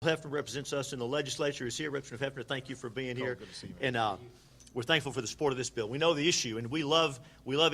Hefner represents us in the legislature, is here. Representative Hefner, thank you for being here. Good to see you. And we're thankful for the support of this bill. We know the issue, and we love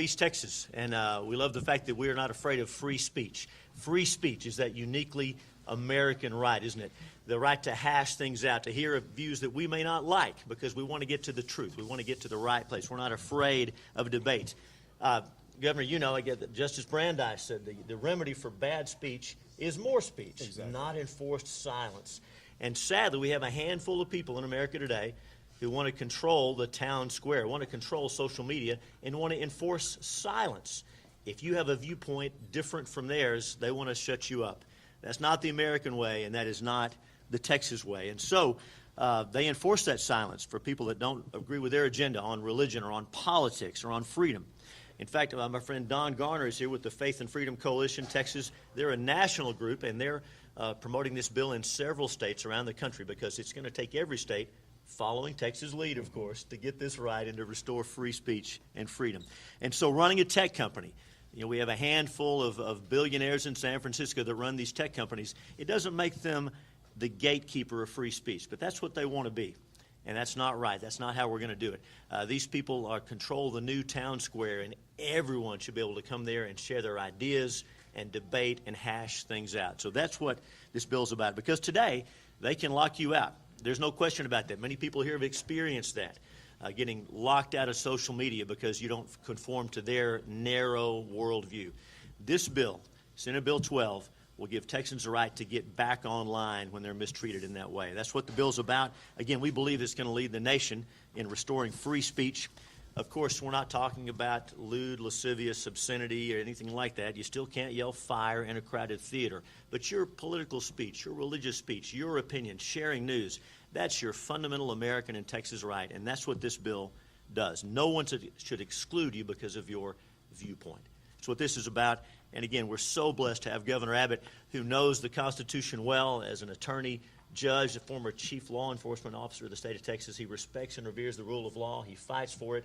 East Texas, and we love the fact that we are not afraid of free speech. Free speech is that uniquely American right, isn't it? The right to hash things out, to hear views that we may not like, because we want to get to the truth. We want to get to the right place. We're not afraid of debate. Governor, you know, I get that Justice Brandeis said the remedy for bad speech is more speech, exactly, not enforced silence. And sadly, we have a handful of people in America today who want to control the town square, want to control social media, and want to enforce silence. If you have a viewpoint different from theirs, they want to shut you up. That's not the American way, and that is not the Texas way. And so they enforce that silence for people that don't agree with their agenda on religion or on politics or on freedom. In fact, my friend Don Garner is here with the Faith and Freedom Coalition, Texas. They're a national group, and they're promoting this bill in several states around the country because it's going to take every state, following Texas' lead, of course, to get this right and to restore free speech and freedom. And so running a tech company, you know, we have a handful of billionaires in San Francisco that run these tech companies. It doesn't make them the gatekeeper of free speech, but that's what they want to be. And that's not right. That's not how we're going to do it. These people control the new town square, and everyone should be able to come there and share their ideas and debate and hash things out. So that's what this bill's about, because today they can lock you out. There's no question about that. Many people here have experienced that, getting locked out of social media because you don't conform to their narrow worldview. This bill, Senate Bill 12, will give Texans the right to get back online when they're mistreated in that way. That's what the bill's about. Again, we believe it's going to lead the nation in restoring free speech. Of course, we're not talking about lewd, lascivious, obscenity, or anything like that. You still can't yell fire in a crowded theater. But your political speech, your religious speech, your opinion, sharing news, that's your fundamental American and Texas right, and that's what this bill does. No one should exclude you because of your viewpoint. That's what this is about. And again, we're so blessed to have Governor Abbott, who knows the Constitution well as an attorney, judge, a former chief law enforcement officer of the state of Texas. He respects and reveres the rule of law. He fights for it.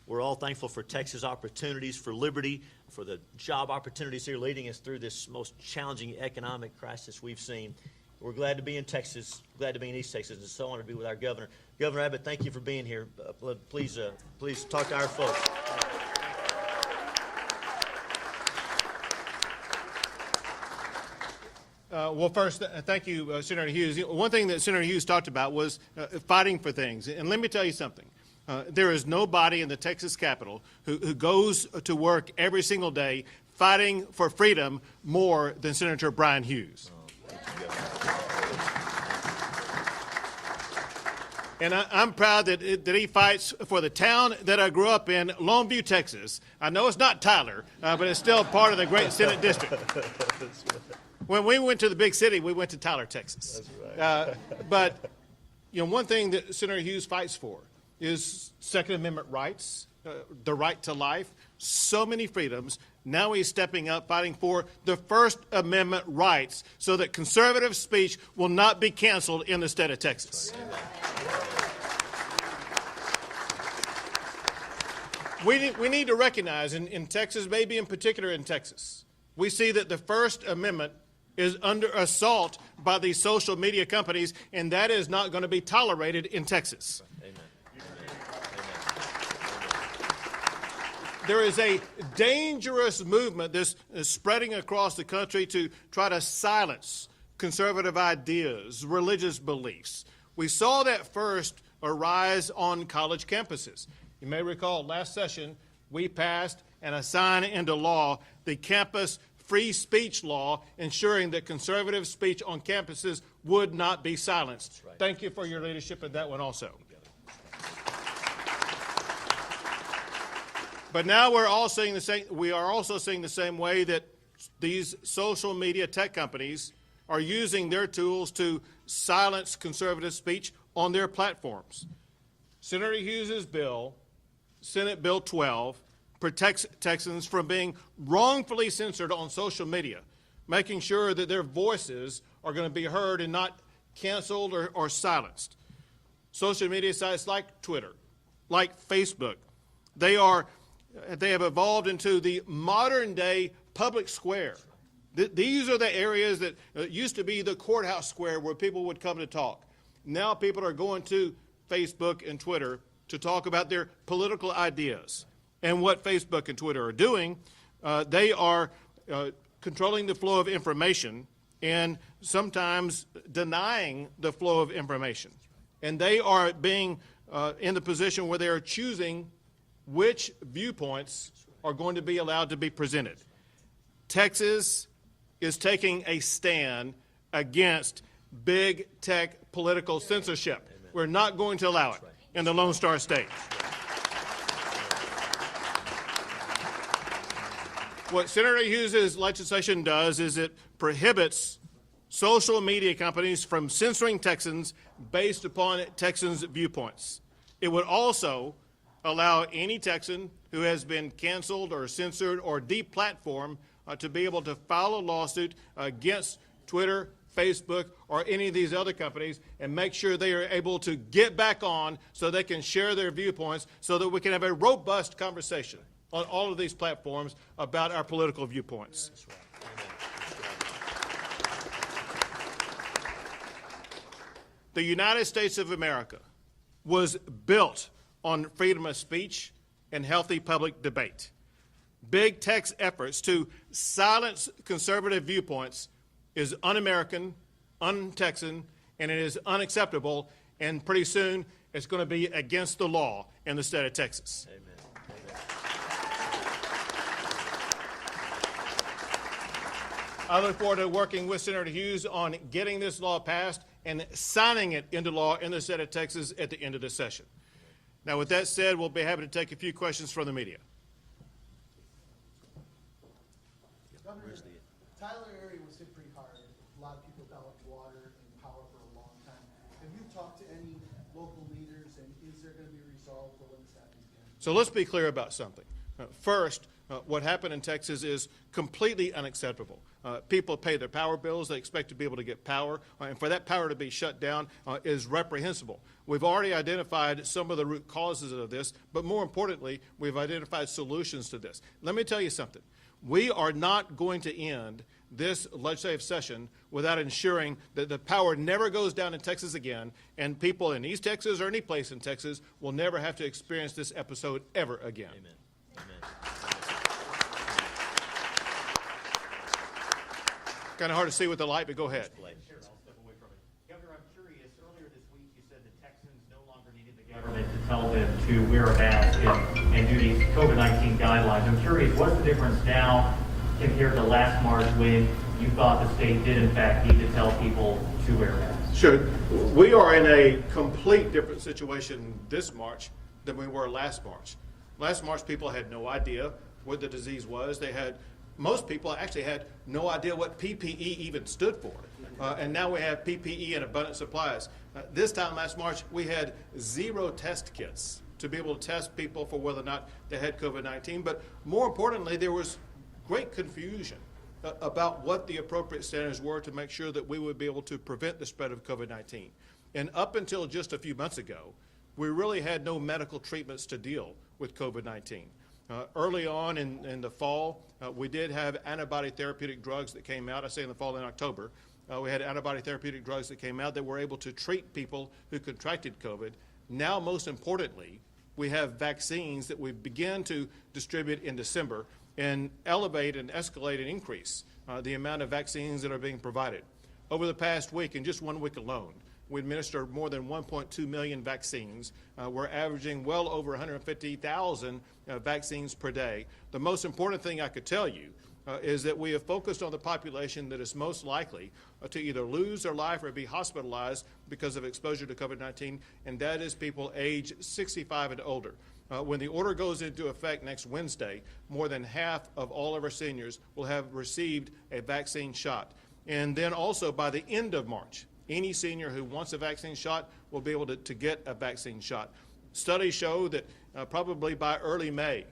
We're all thankful for Texas opportunities, for liberty, for the job opportunities here leading us through this most challenging economic crisis we've seen. We're glad to be in Texas, glad to be in East Texas, and so honored to be with our governor. Governor Abbott, thank you for being here. Please talk to our folks. Well, first, thank you, Senator Hughes. One thing that Senator Hughes talked about was fighting for things. And let me tell you something. There is nobody in the Texas Capitol who goes to work every single day fighting for freedom more than Senator Brian Hughes. And I'm proud that he fights for the town that I grew up in, Longview, Texas. I know it's not Tyler, but it's still part of the great Senate district. When we went to the big city, we went to Tyler, Texas. That's right. But you know, one thing that Senator Hughes fights for is Second Amendment rights, the right to life, so many freedoms. Now he's stepping up, fighting for the First Amendment rights so that conservative speech will not be canceled in the state of Texas. We need to recognize, in Texas, maybe in particular in Texas, we see that the First Amendment is under assault by these social media companies, and that is not going to be tolerated in Texas. Amen. There is a dangerous movement that's spreading across the country to try to silence conservative ideas, religious beliefs. We saw that first arise on college campuses. You may recall last session we passed and signed into law the campus free speech law, ensuring that conservative speech on campuses would not be silenced. Right. Thank you for your leadership in that one also. But now we are also seeing the same way that these social media tech companies are using their tools to silence conservative speech on their platforms. Senator Hughes' bill, Senate Bill 12, protects Texans from being wrongfully censored on social media, making sure that their voices are going to be heard and not canceled or silenced. Social media sites like Twitter, like Facebook, they have evolved into the modern-day public square These are the areas that used to be the courthouse square where people would come to talk. Now people are going to Facebook and Twitter to talk about their political ideas. And what Facebook and Twitter are doing, they are controlling the flow of information and sometimes denying the flow of information. And they are being in the position where they are choosing which viewpoints are going to be allowed to be presented. Texas is taking a stand against big tech political censorship. Amen. We're not going to allow it in the Lone Star State. What Senator Hughes' legislation does is it prohibits social media companies from censoring Texans based upon Texans' viewpoints. It would also allow any Texan who has been canceled or censored or deplatformed to be able to file a lawsuit against Twitter, Facebook, or any of these other companies and make sure they are able to get back on so they can share their viewpoints so that we can have a robust conversation on all of these platforms about our political viewpoints. That's right. The United States of America was built on freedom of speech and healthy public debate. Big tech's efforts to silence conservative viewpoints is un-American, un-Texan, and it is unacceptable, and pretty soon it's going to be against the law in the state of Texas. Amen. I look forward to working with Senator Hughes on getting this law passed and signing it into law in the state of Texas at the end of this session. Now, with that said, we'll be happy to take a few questions from the media. Governor, Tyler area was hit pretty hard. A lot of people got water and power for a long time. Have you talked to any local leaders, and is there going to be a resolve for when this happens again? So let's be clear about something. First, what happened in Texas is completely unacceptable. People pay their power bills. They expect to be able to get power. And for that power to be shut down is reprehensible. We've already identified some of the root causes of this, but more importantly, we've identified solutions to this. Let me tell you something. We are not going to end this legislative session without ensuring that the power never goes down in Texas again, and people in East Texas or any place in Texas will never have to experience this episode ever again. Amen. Amen. Kind of hard to see with the light, but go ahead. Sure, I'll step away from it. Governor, I'm curious, earlier this week you said that Texans no longer needed the government to tell them to wear a mask and do these COVID-19 guidelines. I'm curious, what's the difference now compared to last March when you thought the state did in fact need to tell people to wear masks? Sure. We are in a complete different situation this March than we were last March. Last March, people had no idea what the disease was. Most people actually had no idea what PPE even stood for. And now we have PPE in abundant supplies. This time last March, we had 0 test kits to be able to test people for whether or not they had COVID-19. But more importantly, there was great confusion about what the appropriate standards were to make sure that we would be able to prevent the spread of COVID-19. And up until just a few months ago, we really had no medical treatments to deal with COVID-19. Early on in the fall, we did have antibody therapeutic drugs that came out. I say in the fall, in October. We had antibody therapeutic drugs that came out that were able to treat people who contracted COVID. Now, most importantly, we have vaccines that we began to distribute in December and elevate and escalate and increase the amount of vaccines that are being provided. Over the past week, in just 1 week alone, we administered more than 1.2 million vaccines. We're averaging well over 150,000 vaccines per day. The most important thing I could tell you is that we have focused on the population that is most likely to either lose their life or be hospitalized because of exposure to COVID-19, and that is people age 65 and older. When the order goes into effect next Wednesday, more than half of all of our seniors will have received a vaccine shot. And then also by the end of March, any senior who wants a vaccine shot will be able to get a vaccine shot. Studies show that probably by early May,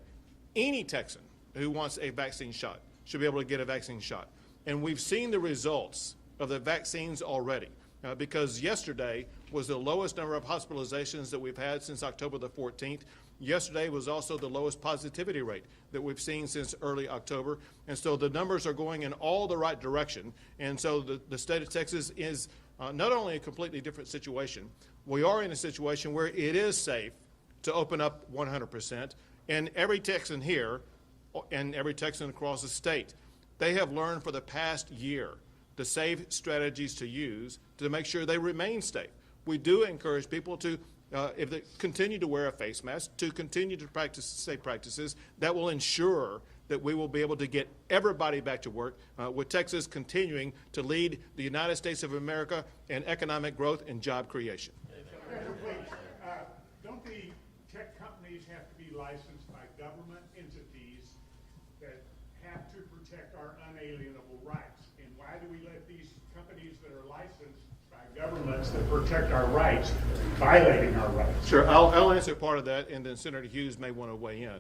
any Texan who wants a vaccine shot should be able to get a vaccine shot. And we've seen the results of the vaccines already. because yesterday was the lowest number of hospitalizations that we've had since October the 14th. Yesterday was also the lowest positivity rate that we've seen since early October. And so the numbers are going in all the right direction. And so the state of Texas is not only a completely different situation, we are in a situation where it is safe to open up 100%. And every Texan here and every Texan across the state, they have learned for the past year the safe strategies to use to make sure they remain safe. We do encourage people to, if they continue to wear a face mask, to continue to practice safe practices that will ensure that we will be able to get everybody back to work, with Texas continuing to lead the United States of America in economic growth and job creation. Don't the tech companies have to be licensed by government entities that have to protect our unalienable rights? And why do we let these companies that are licensed by governments that protect our rights violating our rights? Sure, I'll answer part of that, and then Senator Hughes may want to weigh in.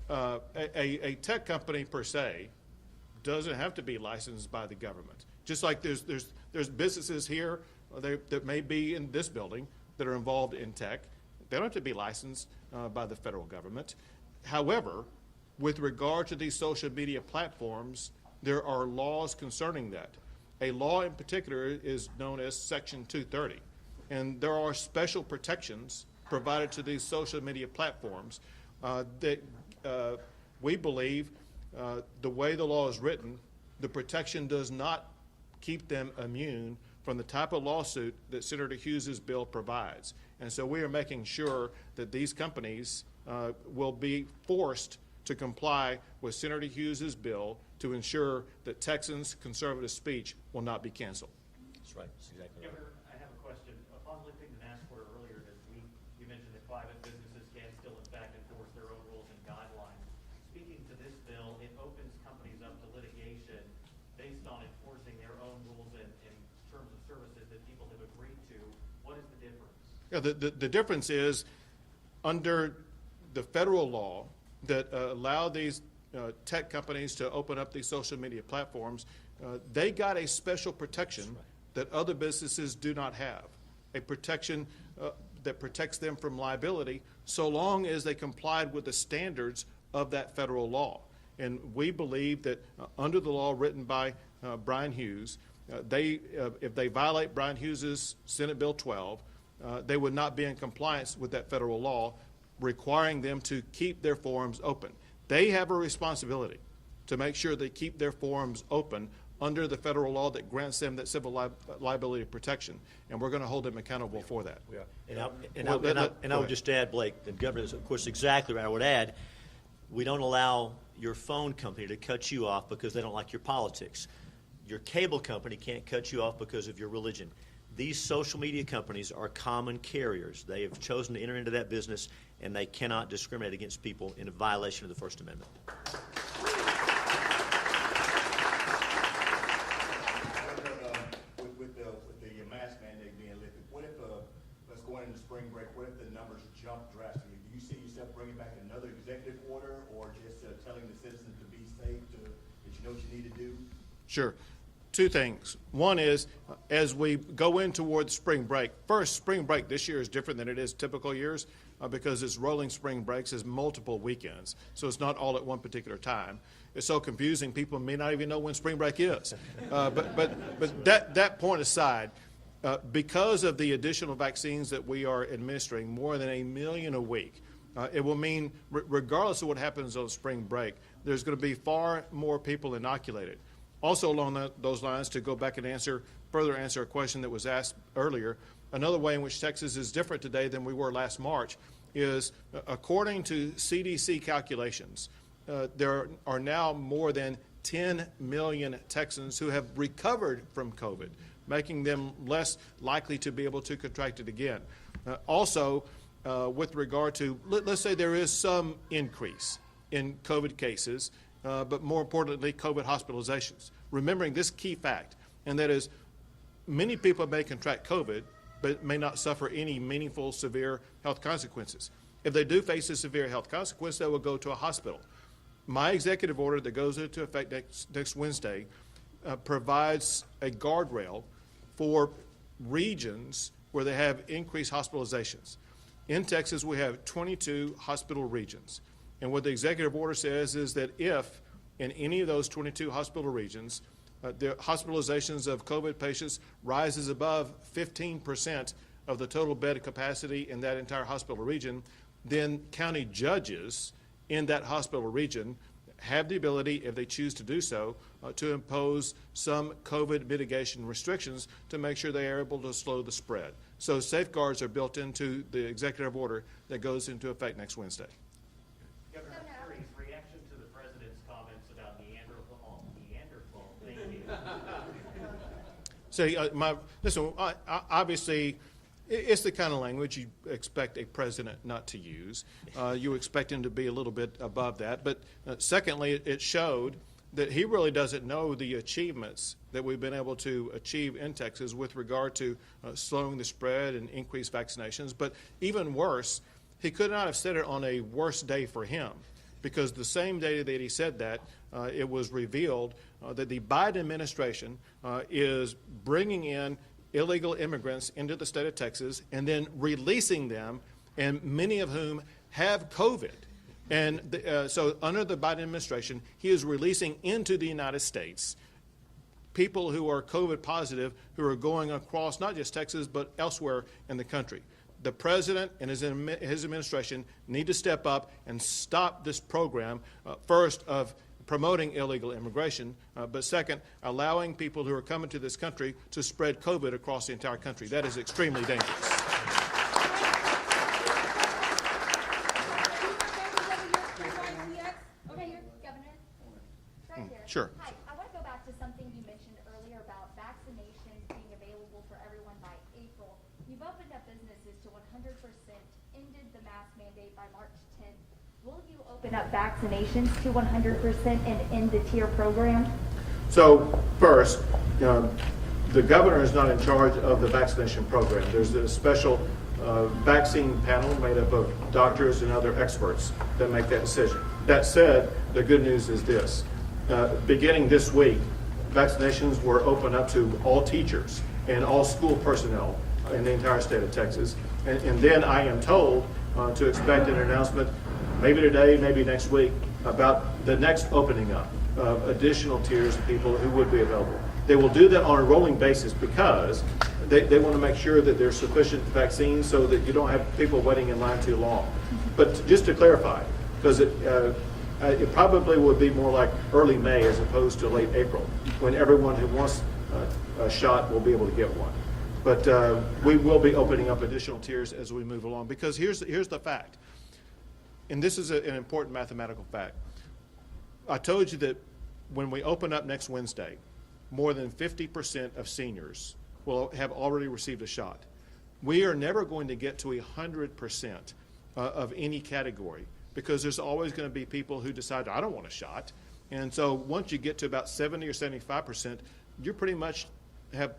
A tech company per se doesn't have to be licensed by the government. Just like there's businesses here that may be in this building that are involved in tech. They don't have to be licensed by the federal government. However, with regard to these social media platforms, there are laws concerning that. A law in particular is known as Section 230, and there are special protections provided to these social media platforms that we believe the way the law is written, the protection does not keep them immune from the type of lawsuit that Senator Hughes' bill provides. And so we are making sure that these companies will be forced to comply with Senator Hughes' bill to ensure that Texans' conservative speech will not be canceled. That's right. That's exactly right. Governor, I have a question. Upon lifting the mask order earlier this week, you mentioned that private businesses can still, in fact, enforce their own rules and guidelines. Speaking to this bill, it opens companies up to litigation based on enforcing their own rules and terms of services that people have agreed to. What is the difference? Yeah, the difference is under the federal law that allow these tech companies to open up these social media platforms, they got a special protection that other businesses do not have, a protection that protects them from liability so long as they complied with the standards of that federal law. And we believe that under the law written by Brian Hughes, if they violate Brian Hughes' Senate Bill 12, they would not be in compliance with that federal law requiring them to keep their forums open. They have a responsibility to make sure they keep their forums open under the federal law that grants them that civil liability protection, and we're going to hold them accountable for that. We are. And I would just add, Blake, the governor is, of course, exactly right. I would add, we don't allow your phone company to cut you off because they don't like your politics. Your cable company can't cut you off because of your religion. These social media companies are common carriers. They have chosen to enter into that business, and they cannot discriminate against people in a violation of the First Amendment. With the mask mandate being lifted, what if, let's go into spring break, what if the numbers jump drastically? Do you see yourself bringing back another executive order, or just telling the citizens to be safe, that you know what you need to do? Sure. Two things. One is, as we go in towards spring break, first, spring break this year is different than it is typical years because it's rolling spring breaks, it's multiple weekends. So it's not all at one particular time. It's so confusing, people may not even know when spring break is. But that point aside, because of the additional vaccines that we are administering, more than 1 million a week, it will mean, regardless of what happens on spring break, there's going to be far more people inoculated. Also along those lines, to go back and further answer a question that was asked earlier, another way in which Texas is different today than we were last March is, according to CDC calculations, there are now more than 10 million Texans who have recovered from COVID, making them less likely to be able to contract it again. Also, with regard to, let's say there is some increase in COVID cases, but more importantly, COVID hospitalizations. Remembering this key fact, and that is many people may contract COVID, but may not suffer any meaningful severe health consequences. If they do face a severe health consequence, they will go to a hospital. My executive order that goes into effect next Wednesday provides a guardrail for regions where they have increased hospitalizations. In Texas, we have 22 hospital regions. And what the executive order says is that if in any of those 22 hospital regions, the hospitalizations of COVID patients rises above 15% of the total bed capacity in that entire hospital region, then county judges in that hospital region have the ability, if they choose to do so, to impose some COVID mitigation restrictions to make sure they are able to slow the spread. So safeguards are built into the executive order that goes into effect next Wednesday. Governor, I'm curious, reaction to the president's comments about Neanderthal. Thank you. Listen, obviously, it's the kind of language you expect a president not to use. You expect him to be a little bit above that. But secondly, it showed that he really doesn't know the achievements that we've been able to achieve in Texas with regard to slowing the spread and increased vaccinations. But even worse, he could not have said it on a worse day for him, because the same day that he said that, it was revealed that the Biden administration is bringing in illegal immigrants into the state of Texas and then releasing them, and many of whom have COVID. And so under the Biden administration, he is releasing into the United States people who are COVID positive who are going across not just Texas but elsewhere in the country. The president and his administration need to step up and stop this program, first of promoting illegal immigration, but second, allowing people who are coming to this country to spread COVID across the entire country. That is extremely dangerous. Okay, here, Governor. Right here. Sure. Hi, I want to go back to something you mentioned earlier about vaccinations being available for everyone by April. You've opened up businesses to 100%, ended the mask mandate by March 10th. Will you open up vaccinations to 100% and end the tier program? So first, the governor is not in charge of the vaccination program. There's a special vaccine panel made up of doctors and other experts that make that decision. That said, the good news is this. Beginning this week, vaccinations were opened up to all teachers and all school personnel in the entire state of Texas. And then I am told to expect an announcement maybe today, maybe next week, about the next opening up of additional tiers of people who would be available. They will do that on a rolling basis because they want to make sure that there's sufficient vaccines so that you don't have people waiting in line too long. But just to clarify, because it probably would be more like early May as opposed to late April, when everyone who wants a shot will be able to get one. But we will be opening up additional tiers as we move along, because here's the fact, and this is an important mathematical fact. I told you that when we open up next Wednesday, more than 50% of seniors will have already received a shot. We are never going to get to 100% of any category, because there's always going to be people who decide, I don't want a shot. And so once you get to about 70 or 75%, you pretty much have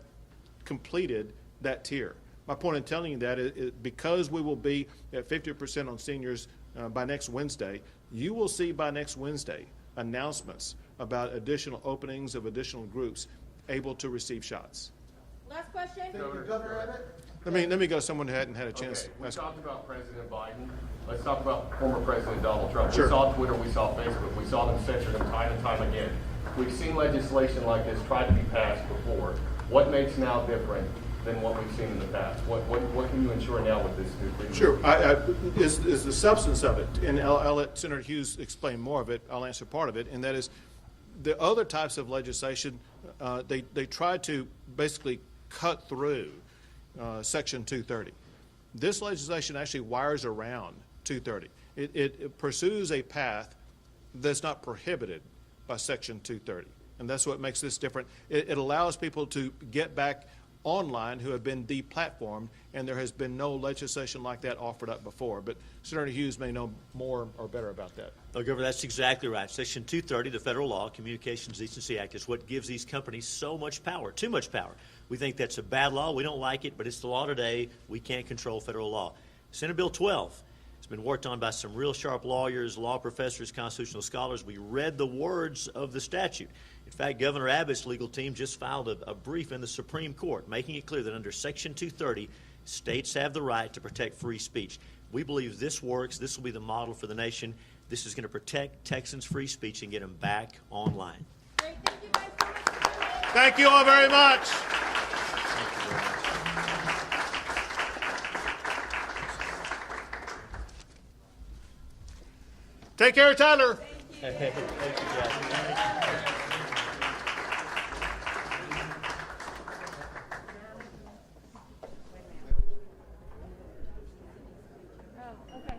completed that tier. My point in telling you that is because we will be at 50% on seniors by next Wednesday, you will see by next Wednesday announcements about additional openings of additional groups able to receive shots. Last question. Thank you, Governor Abbott. Let me go to someone who hadn't had a chance. Okay, we talked about President Biden. Let's talk about former President Donald Trump. Sure. We saw Twitter, we saw Facebook, we saw them censor them time and time again. We've seen legislation like this try to be passed before. What makes now different than what we've seen in the past? What can you ensure now with this new freedom? Sure. Is the substance of it, and I'll let Senator Hughes explain more of it. I'll answer part of it, and that is the other types of legislation, they try to basically cut through Section 230. This legislation actually wires around 230. It pursues a path that's not prohibited by Section 230, and that's what makes this different. It allows people to get back online who have been deplatformed, and there has been no legislation like that offered up before. But Senator Hughes may know more or better about that. No, Governor, that's exactly right. Section 230, the federal law, Communications Decency Act, is what gives these companies so much power, too much power. We think that's a bad law. We don't like it, but it's the law today. We can't control federal law. Senate Bill 12 It's been worked on by some real sharp lawyers, law professors, constitutional scholars. We read the words of the statute. In fact, Governor Abbott's legal team just filed a brief in the Supreme Court making it clear that under Section 230, states have the right to protect free speech. We believe this works. This will be the model for the nation. This is going to protect Texans' free speech and get them back online. Great, thank you guys so much. Thank you all very much. Thank you very much. Take care, Tyler. Thank you, Jack. Oh, okay.